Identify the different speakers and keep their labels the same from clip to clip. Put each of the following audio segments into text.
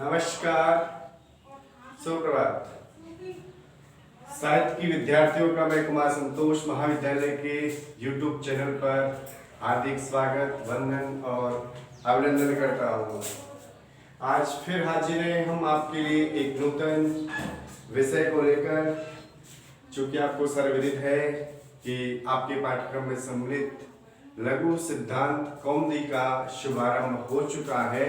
Speaker 1: नमस्कार, सुप्रभात। साहित्य की विद्यार्थियों का मैं कुमार संतोष महाविद्यालय के YouTube चैनल पर हार्दिक स्वागत, वंदन और अभिनंदन करता हूँ। आज फिर हाजिर हैं हम आपके लिए एक नूतन विषय को लेकर, चूंकि आपको सर्वविदित है कि आपके पाठ्यक्रम में सम्मिलित लघु सिद्धांत कौमुदी का शुभारंभ हो चुका है।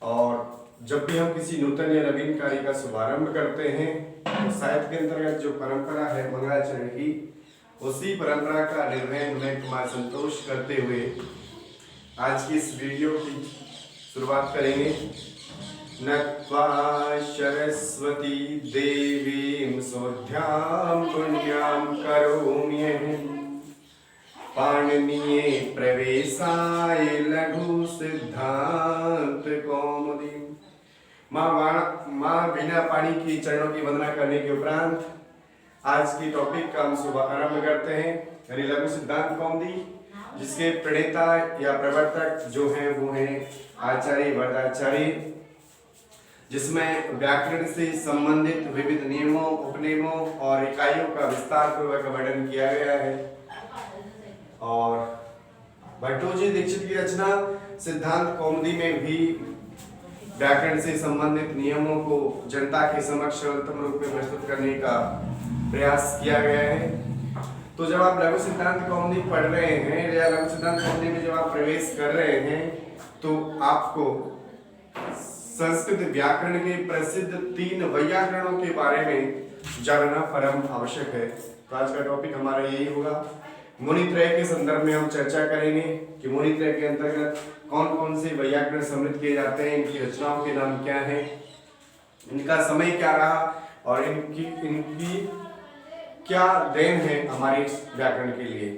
Speaker 1: और जब भी हम किसी नूतन या नवीन कार्य का शुभारंभ करते हैं तो साहित्य के अंतर्गत जो परंपरा है मंगलाचरण की, उसी परंपरा का निर्वहन मैं कुमार संतोष करते हुए आज की इस वीडियो की शुरुआत करेंगे। नत्वा सरस्वती देवीं सोऽध्यां पुण्यां करोम्यहम् पाणिनीये प्रवेशाय लघु सिद्धांत कौमुदी। माँ बिना पानी की चरणों की वंदना करने के उपरांत आज की टॉपिक का हम शुभारंभ करते हैं, यानी लघु सिद्धांत कौमुदी, जिसके प्रणेता या प्रवर्तक जो हैं वो हैं आचार्य वरदाचार्य, जिसमें व्याकरण से संबंधित विविध नियमों, उपनियमों और इकाइयों का विस्तार पूर्वक वर्णन किया गया है। और भट्टोजी दीक्षित की रचना सिद्धांत कौमुदी में भी व्याकरण से संबंधित नियमों को जनता के समक्ष सरलतम रूप में प्रस्तुत करने का प्रयास किया गया है। तो जब आप लघु सिद्धांत कौमुदी पढ़ रहे हैं या लघु सिद्धांत कौमुदी में जब आप प्रवेश कर रहे हैं तो आपको संस्कृत व्याकरण के प्रसिद्ध 3 वैयाकरणों के बारे में जानना परम आवश्यक है। तो आज का टॉपिक हमारा यही होगा। मुनित्रय के संदर्भ में हम चर्चा करेंगे कि मुनित्रय के अंतर्गत कौन कौन से वैयाकरण सम्मिलित किए जाते हैं, इनकी रचनाओं के नाम क्या हैं, इनका समय क्या रहा और इनकी क्या देन है हमारे व्याकरण के लिए।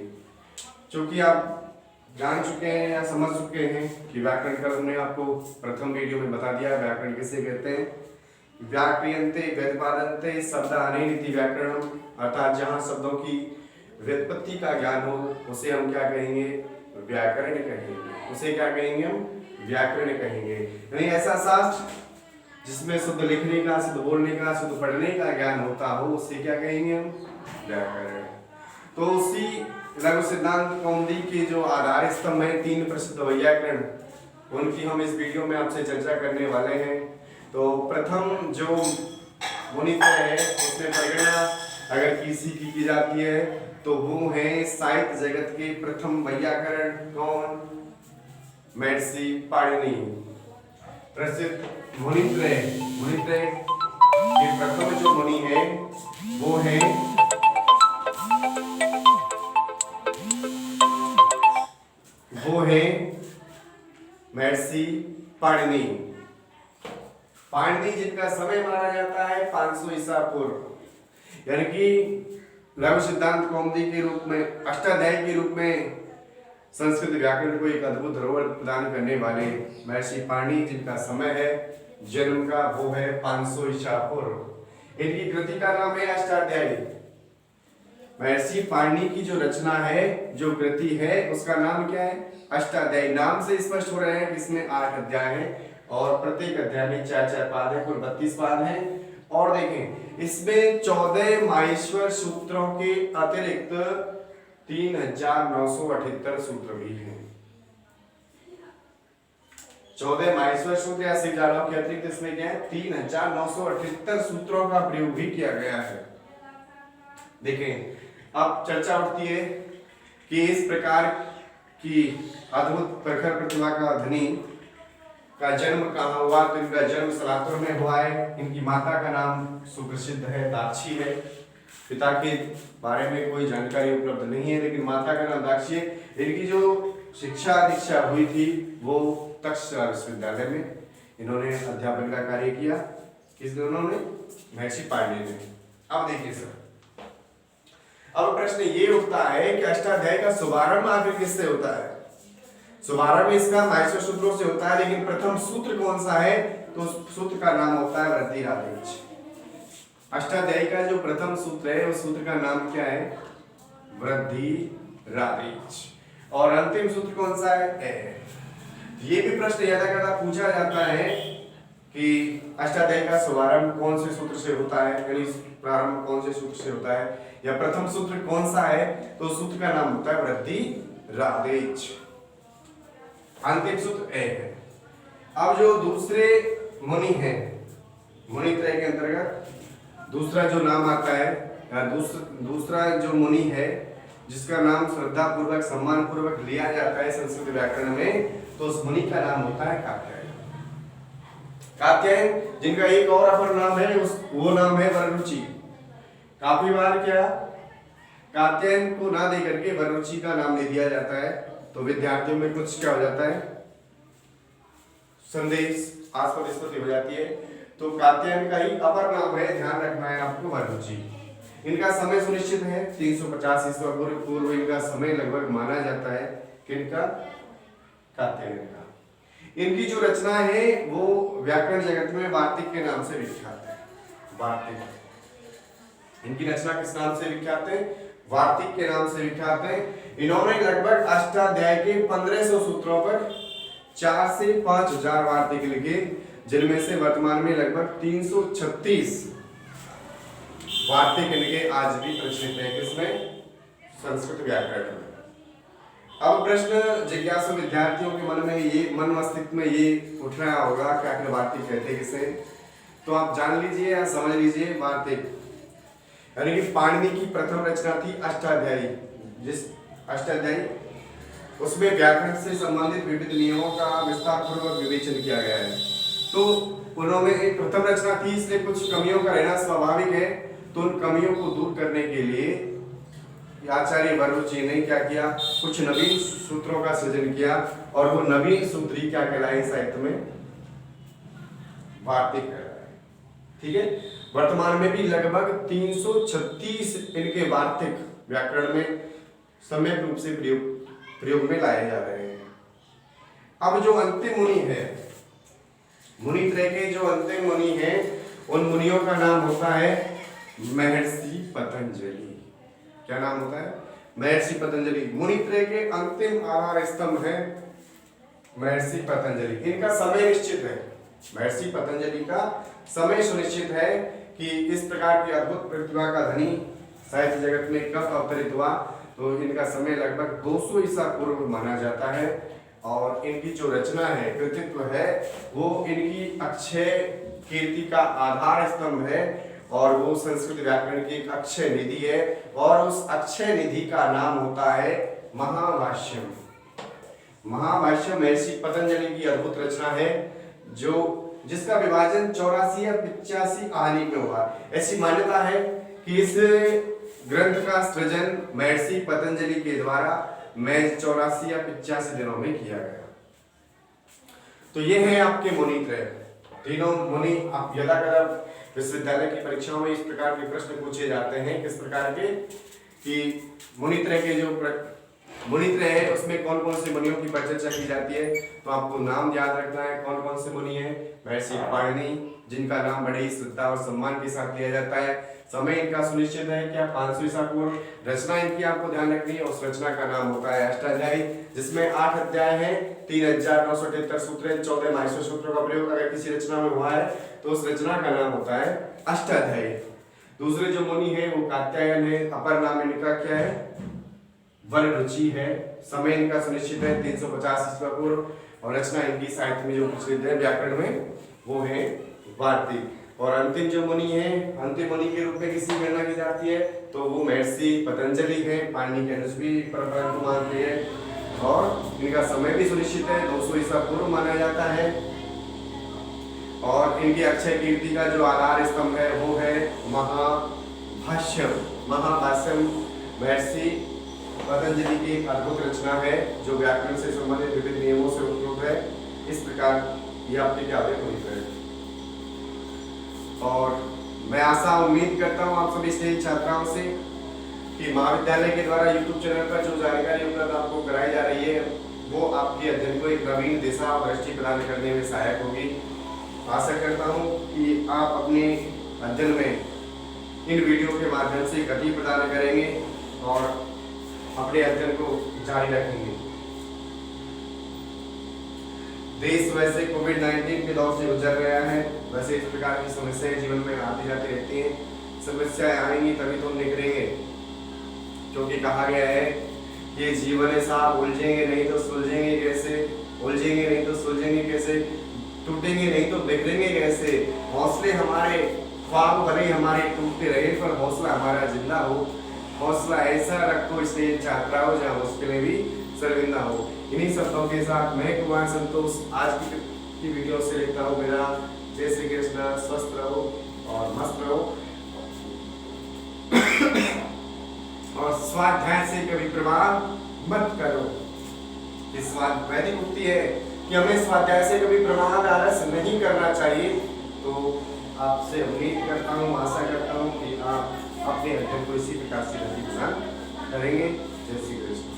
Speaker 1: क्योंकि आप जान चुके हैं या समझ चुके हैं कि व्याकरण का हमने आपको प्रथम वीडियो में बता दिया व्याकरण किसे कहते हैं। व्याक्रियन्ते व्युत्पादन्ते शब्दानेनिति व्याकरणम, अर्थात जहाँ शब्दों की व्युत्पत्ति का ज्ञान हो उसे हम क्या कहेंगे, व्याकरण कहेंगे। उसे क्या कहेंगे, हम व्याकरण कहेंगे। यानी ऐसा शास्त्र जिसमें शुद्ध लिखने का, शुद्ध बोलने का, शुद्ध पढ़ने का ज्ञान होता हो उसे क्या कहेंगे, हम व्याकरण। तो उसी लघु सिद्धांत कौमुदी के जो आधार स्तंभ हैं 3 प्रसिद्ध वैयाकरण, उनकी हम इस वीडियो में आपसे चर्चा करने वाले हैं। तो प्रथम जो मुनित्रय है उसमें परिगणना अगर किसी की जाती है तो वो है साहित्य जगत के प्रथम वैयाकरण। कौन? महर्षि पाणिनि। प्रसिद्ध मुनित्रय के प्रथम जो मुनि है वो है महर्षि पाणिनि। पाणिनि जिनका समय माना जाता है 500 ईसा पूर्व, यानी कि लघु सिद्धांत कौमुदी के रूप में, अष्टाध्यायी के रूप में संस्कृत व्याकरण को एक अद्भुत धरोहर प्रदान करने वाले महर्षि पाणिनि, जिनका समय है जन्म का वो है 500 ईसा पूर्व। इनकी कृति का नाम है अष्टाध्यायी। महर्षि पाणिनि की जो रचना है, जो कृति है, उसका नाम क्या है, अष्टाध्यायी। नाम से स्पष्ट हो रहे हैं कि इसमें 8 अध्याय हैं और प्रत्येक अध्याय में 4-4 पाद है, कुल 32 पाद हैं। और देखें इसमें 14 माहेश्वर सूत्रों के अतिरिक्त 3978 सूत्र भी हैं। 14 माहेश्वर सूत्र या शिवजालों के अतिरिक्त इसमें क्या है, 3978 सूत्रों का प्रयोग भी किया गया है। देखें अब चर्चा उठती है कि इस प्रकार की अद्भुत प्रखर प्रतिभा का धनी का जन्म कहाँ हुआ। तो इनका जन्म सलातुर में हुआ है। इनकी माता का नाम सुप्रसिद्ध है, दाक्षी है। पिता के बारे में कोई जानकारी उपलब्ध नहीं है, लेकिन माता का नाम दाक्षी है। इनकी जो शिक्षा दीक्षा हुई थी वो तक्षशिला विश्वविद्यालय में इन्होंने अध्यापन का कार्य किया। किसने? उन्होंने, महर्षि पाणिनि ने। अब देखिए सर, अब प्रश्न ये उठता है कि अष्टाध्यायी का शुभारंभ आखिर किससे होता है। शुभारंभ इसका माहेश्वर सूत्रों से होता है, लेकिन प्रथम सूत्र कौन सा है, तो सूत्र का नाम होता है वृद्धिरादेश। अष्टाध्यायी का जो प्रथम सूत्र है उस सूत्र का नाम क्या है, वृद्धिरादेश। और अंतिम सूत्र कौन सा है, ए। ये भी प्रश्न ज्यादा पूछा जाता है कि अष्टाध्यायी का शुभारंभ कौन से सूत्र से होता है, यानी प्रारंभ कौन से सूत्र से होता है, या प्रथम सूत्र कौन सा है, तो सूत्र का नाम होता है वृद्धि राधेच। अंतिम सूत्र ए है। अब जो दूसरे मुनि हैं, मुनि त्रय के अंतर्गत दूसरा जो नाम आता है, दूसरा जो मुनि है जिसका नाम श्रद्धा पूर्वक सम्मान पूर्वक लिया जाता है संस्कृत व्याकरण में, तो उस मुनि का नाम होता है कात्यायन। कात्यायन जिनका एक और अपर नाम है, वो नाम है वररुचि। काफी बार क्या कात्यायन को ना दे करके वररुचि का नाम दे दिया जाता है, तो विद्यार्थियों में कुछ क्या हो जाता है, संदेश आस्पद हो जाती है। तो कात्यायन का ही अपर नाम है, ध्यान रखना है आपको, वररुचि। इनका समय सुनिश्चित है 350 ईस्वी पूर्व इनका समय लगभग माना जाता है। किनका? कात्यायन का। इनकी जो रचना है वो व्याकरण जगत में वार्तिक के नाम से विख्यात है। वार्तिक, इनकी रचना किस नाम से विख्यात है? वार्तिक के नाम से विख्यात है। इन्होंने लगभग अष्टाध्याय के 1500 सूत्रों पर 4 से 5000 वार्तिक लिखे, जिनमें से वर्तमान में लगभग 336 वार्तिक इनके आज भी प्रचलित है। किसमें? संस्कृत व्याकरण में। अब प्रश्न जिज्ञासु विद्यार्थियों के मन में ये मन मस्तिष्क में ये उठ रहा होगा कि आखिर वार्तिक कहते किसे? तो आप जान लीजिए या समझ लीजिए, वार्तिक यानी कि पाणिनि की प्रथम रचना थी अष्टाध्यायी। जिस अष्टाध्यायी उसमें व्याकरण से संबंधित विविध नियमों का विस्तार पूर्वक विवेचन किया गया है। तो उन्होंने एक प्रथम रचना थी, इसलिए कुछ कमियों का रहना स्वाभाविक है। तो उन कमियों को दूर करने के लिए आचार्य वररुचि ने क्या किया, कुछ नवीन सूत्रों का सृजन किया, और वो नवीन सूत्र ही क्या कहलाए साहित्य में? वार्तिक कहलाए। ठीक है। वर्तमान में भी लगभग 336 इनके वार्तिक व्याकरण में सम्यक रूप से प्रयोग में लाए जा रहे हैं। अब जो अंतिम मुनि है, मुनि त्रय के जो अंतिम मुनि हैं, उन मुनियों का नाम होता है महर्षि पतंजलि। क्या नाम होता है? महर्षि पतंजलि। मुनि त्रय के अंतिम आधार स्तंभ है महर्षि पतंजलि। इनका समय निश्चित है। महर्षि पतंजलि का समय सुनिश्चित है कि इस प्रकार की अद्भुत प्रतिभा का धनी साहित्य जगत में कब अवतरित हुआ, तो इनका समय लगभग 200 ईसा पूर्व माना जाता है। और इनकी जो रचना है, कृतित्व है, वो इनकी अक्षय कीर्ति का आधार स्तंभ है, और वो संस्कृत व्याकरण की एक अक्षय निधि है, और उस अक्षय निधि का नाम होता है महाभाष्यम। महाभाष्यम महर्षि पतंजलि की अद्भुत रचना है, जिसका विभाजन 84 या 85 आने में हुआ। ऐसी मान्यता है कि इस ग्रंथ का सृजन महर्षि पतंजलि के द्वारा महज 84 या 85 दिनों में किया गया। तो ये है आपके मुनि त्रय, तीनों मुनि। आप यदाकदा विश्वविद्यालय की परीक्षाओं में इस प्रकार के प्रश्न पूछे जाते हैं, किस प्रकार के, कि मुनि त्रय के जो मुनि त्रय है उसमें कौन कौन से मुनियों की परिचर्चा की जाती है। तो आपको नाम याद रखना है, कौन कौन से मुनि हैं। महर्षि पाणिनि, जिनका नाम बड़े ही श्रद्धा और सम्मान के साथ लिया जाता है। समय इनका सुनिश्चित है क्या? 500 ईसा पूर्व। रचना इनकी आपको ध्यान रखनी है, उस रचना का नाम होता है अष्टाध्यायी, जिसमें 8 अध्याय हैं, 3978 सूत्र, 14 माहेश्वर सूत्रों का प्रयोग अगर किसी रचना में हुआ है तो उस रचना का नाम होता है अष्टाध्यायी। दूसरे जो मुनि है वो कात्यायन है। अपर नाम इनका क्या है? वररुचि है। समय इनका सुनिश्चित है 350 ईसा पूर्व, और रचना इनकी साहित्य में जो प्रचलित है व्याकरण में वो है वार्तिक। और अंतिम जो मुनि है, अंतिम मुनि के रूप में किसी गणना की जाती है तो वो महर्षि पतंजलि है। पाणिनि के अनुसार परंपरा को मानते हैं, और इनका समय भी सुनिश्चित है 200 ईसा पूर्व माना जाता है। और इनकी अक्षय कीर्ति का जो आधार स्तंभ है वो है महाभाष्यम। महाभाष्यम महर्षि पतंजलि की एक अद्भुत रचना है, जो व्याकरण से संबंधित विविध नियमों से उपयुक्त है। इस प्रकार ये आपके क्या है? और मैं आशा उम्मीद करता हूँ आप सभी स्नेही छात्राओं से कि महाविद्यालय के द्वारा YouTube चैनल पर जो जानकारी उपलब्ध आपको कराई जा रही है वो आपके अध्ययन को एक नवीन दिशा और दृष्टि प्रदान करने में सहायक होगी। आशा करता हूँ कि आप अपने अध्ययन में इन वीडियो के माध्यम से गति प्रदान करेंगे और अपने अध्ययन को जारी रखेंगे। देश वैसे कोविड-19 के दौर से गुजर रहा है, वैसे इस प्रकार की समस्याएं जीवन में आती जाती रहती हैं। समस्याएं आएंगी तभी तो हम निखरेंगे, क्योंकि कहा गया है ये जीवन है साहब, उलझेंगे नहीं तो सुलझेंगे कैसे, उलझेंगे नहीं तो सुलझेंगे कैसे, टूटेंगे नहीं तो बिखरेंगे कैसे। हौसले हमारे, ख्वाब भले हमारे टूटते रहे पर हौसला हमारा जिंदा हो। हौसला ऐसा रखो इसलिए छात्रा हो जहाँ मुश्किलें भी शर्मिंदा हो। इन्हीं शब्दों के साथ मैं कुमार संतोष आज की वीडियो से लेता हूँ मेरा जय श्री कृष्ण। स्वस्थ रहो और मस्त रहो और स्वाध्याय से कभी प्रमाद मत करो। इस वैदिक उक्ति है कि हमें स्वाध्याय से कभी प्रमाद आलस नहीं करना चाहिए। तो आपसे उम्मीद करता हूँ, आशा करता हूँ कि आप अपने अध्ययन को इसी प्रकार से करेंगे। जय श्री कृष्ण।